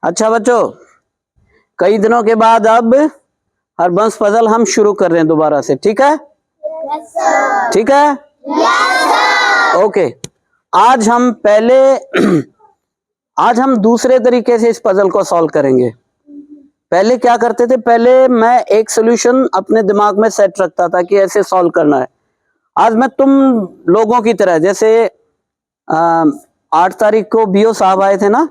अच्छा बच्चों, कई दिनों के बाद अब हरबंस पजल हम शुरू कर रहे हैं दोबारा से, ठीक है? Yes sir. ठीक है? Yes sir. ओके, आज हम दूसरे तरीके से इस पजल को सॉल्व करेंगे। पहले क्या करते थे, पहले मैं एक सॉल्यूशन अपने दिमाग में सेट रखता था कि ऐसे सॉल्व करना है। आज मैं तुम लोगों की तरह, जैसे 8 तारीख को बीओ साहब आए थे ना,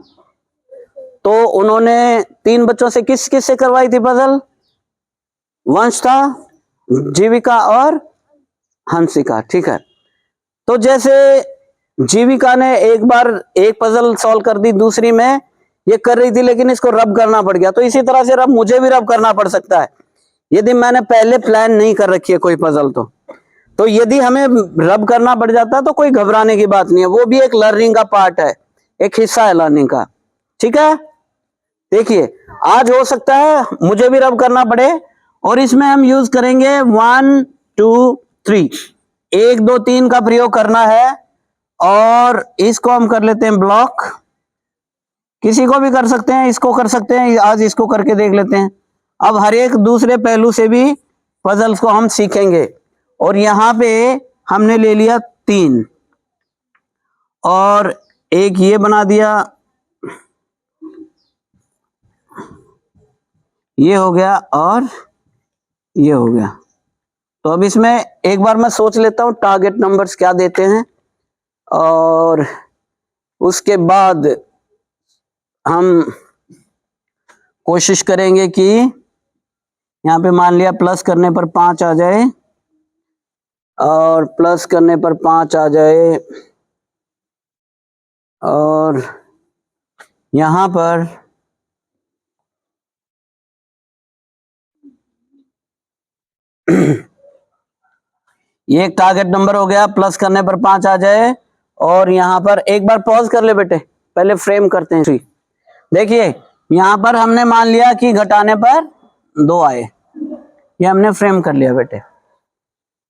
तो उन्होंने 3 बच्चों से किस किस से करवाई थी पजल? वंश था, जीविका और हंसिका, ठीक है? तो जैसे जीविका ने एक बार एक पजल सॉल्व कर दी, दूसरी में ये कर रही थी लेकिन इसको रब करना पड़ गया, तो इसी तरह से रब मुझे भी रब करना पड़ सकता है यदि मैंने पहले प्लान नहीं कर रखी है कोई पजल। तो यदि हमें रब करना पड़ जाता है तो कोई घबराने की बात नहीं है, वो भी एक लर्निंग का पार्ट है, एक हिस्सा है लर्निंग का, ठीक है? देखिए, आज हो सकता है मुझे भी रब करना पड़े और इसमें हम यूज करेंगे 1 2 3, 1 2 3 का प्रयोग करना है। और इसको हम कर लेते हैं ब्लॉक, किसी को भी कर सकते हैं, इसको कर सकते हैं, आज इसको करके देख लेते हैं। अब हर एक दूसरे पहलू से भी पजल्स को हम सीखेंगे। और यहां पे हमने ले लिया 3 और एक ये बना दिया, ये हो गया और ये हो गया। तो अब इसमें एक बार मैं सोच लेता हूं टारगेट नंबर्स क्या देते हैं और उसके बाद हम कोशिश करेंगे कि यहाँ पे मान लिया प्लस करने पर 5 आ जाए और प्लस करने पर 5 आ जाए और यहाँ पर ये एक टारगेट नंबर हो गया, प्लस करने पर 5 आ जाए। और यहाँ पर एक बार पॉज कर ले बेटे, पहले फ्रेम करते हैं। देखिए यहाँ पर हमने मान लिया कि घटाने पर 2 आए, ये हमने फ्रेम कर लिया बेटे,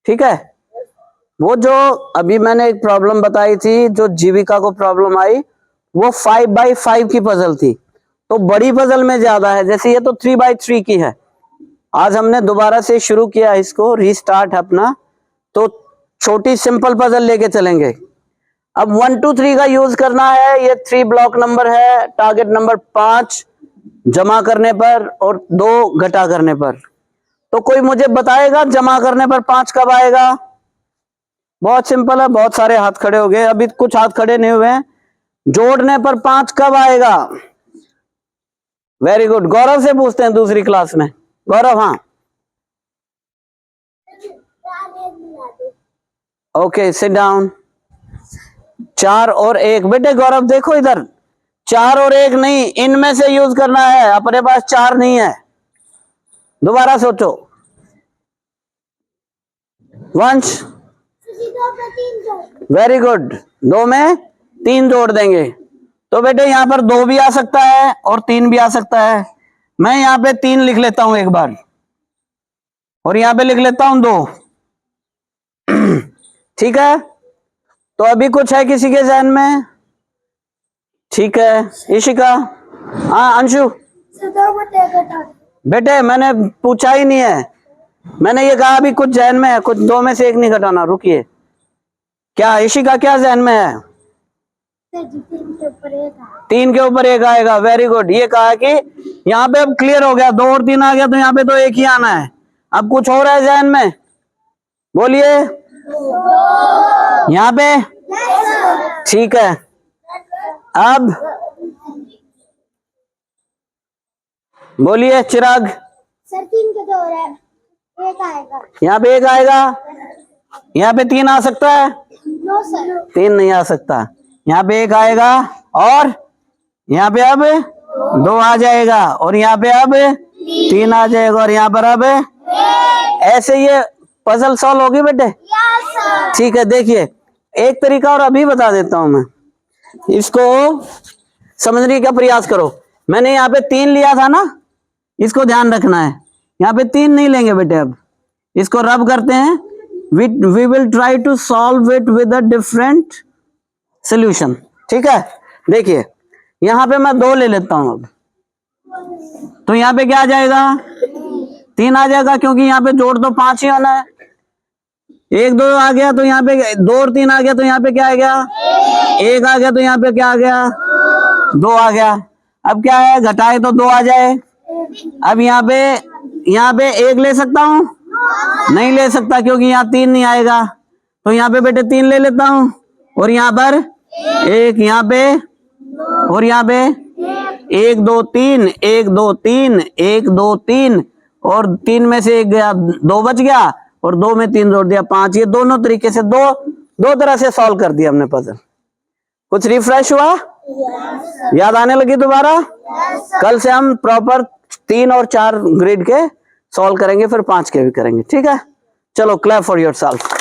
ठीक है? वो जो अभी मैंने एक प्रॉब्लम बताई थी, जो जीविका को प्रॉब्लम आई, वो 5x5 की पजल थी, तो बड़ी पजल में ज्यादा है, जैसे ये तो 3x3 की है। आज हमने दोबारा से शुरू किया इसको, रीस्टार्ट अपना, तो छोटी सिंपल पजल लेके चलेंगे। अब 1 2 3 का यूज करना है, ये 3 ब्लॉक नंबर है, टारगेट नंबर 5 जमा करने पर और 2 घटा करने पर। तो कोई मुझे बताएगा जमा करने पर 5 कब आएगा? बहुत सिंपल है, बहुत सारे हाथ खड़े हो गए, अभी कुछ हाथ खड़े नहीं हुए हैं। जोड़ने पर 5 कब आएगा? वेरी गुड, गौरव से पूछते हैं दूसरी क्लास में। गौरव, हाँ ओके, सिट डाउन। 4 और 1, बेटे गौरव देखो इधर, 4 और 1 नहीं, इनमें से यूज करना है, अपने पास 4 नहीं है। दोबारा सोचो। वंश, वेरी गुड, 2 में 3 जोड़ देंगे, तो बेटे यहाँ पर 2 भी आ सकता है और 3 भी आ सकता है। मैं यहाँ पे 3 लिख लेता हूं एक बार और यहाँ पे लिख लेता हूं 2, ठीक है? तो अभी कुछ है किसी के जहन में? ठीक है, इशिका, हाँ अंशु, बेटे मैंने पूछा ही नहीं है, मैंने ये कहा अभी कुछ जहन में है, कुछ 2 में से 1 नहीं घटाना। रुकिए, क्या इशिका क्या जहन में है? 3 के ऊपर 1 आएगा, वेरी गुड। ये कहा कि यहाँ पे अब क्लियर हो गया, 2 और 3 आ गया, तो यहाँ पे तो 1 ही आना है। अब कुछ हो रहा है जहन में? बोलिए यहाँ पे, ठीक है? अब बोलिए चिराग, सर 3 के 2 हो रहा है, 1 आएगा, यहाँ पे 1 आएगा, यहाँ पे 3 आ सकता है? नो सर, 3 नहीं आ सकता, यहाँ पे 1 आएगा और यहाँ पे अब 2 आ जाएगा और यहाँ पे अब 3 आ जाएगा और यहाँ पर अब ऐसे ये पजल सॉल्व होगी बेटे? Yes sir. ठीक है, देखिए एक तरीका और अभी बता देता हूं मैं, इसको समझने का प्रयास करो। मैंने यहाँ पे 3 लिया था ना, इसको ध्यान रखना है, यहाँ पे 3 नहीं लेंगे बेटे। अब इसको रब करते हैं, we will try to solve it with a different solution, ठीक है? देखिए यहाँ पे मैं 2 ले लेता हूं अब, तो यहाँ पे क्या आ जाएगा? 3 आ जाएगा, क्योंकि यहाँ पे जोड़ तो 5 ही होना है। 1 2 आ गया तो यहाँ पे 2 और 3 आ गया तो यहाँ पे क्या आ गया? 1 आ गया तो यहाँ पे क्या आ गया? 2 आ गया। अब क्या है, घटाए तो 2 आ जाए। अब यहाँ पे 1 ले सकता हूँ? नहीं ले सकता, क्योंकि यहाँ 3 नहीं आएगा। तो यहाँ पे बेटे 3 ले लेता हूँ, और यहाँ पर 1, यहाँ पे, और यहाँ पे 1 2 3, 1 2 3, 1 2 3, और 3 में से 1 गया, 2 बच गया, और 2 में 3 जोड़ दिया, 5। ये दोनों तरीके से दो तरह से सॉल्व कर दिया हमने पजल। कुछ रिफ्रेश हुआ? याद आने लगी दोबारा? कल से हम प्रॉपर 3 और 4 ग्रेड के सॉल्व करेंगे, फिर 5 के भी करेंगे। ठीक है, चलो क्लैप फॉर योरसेल्फ।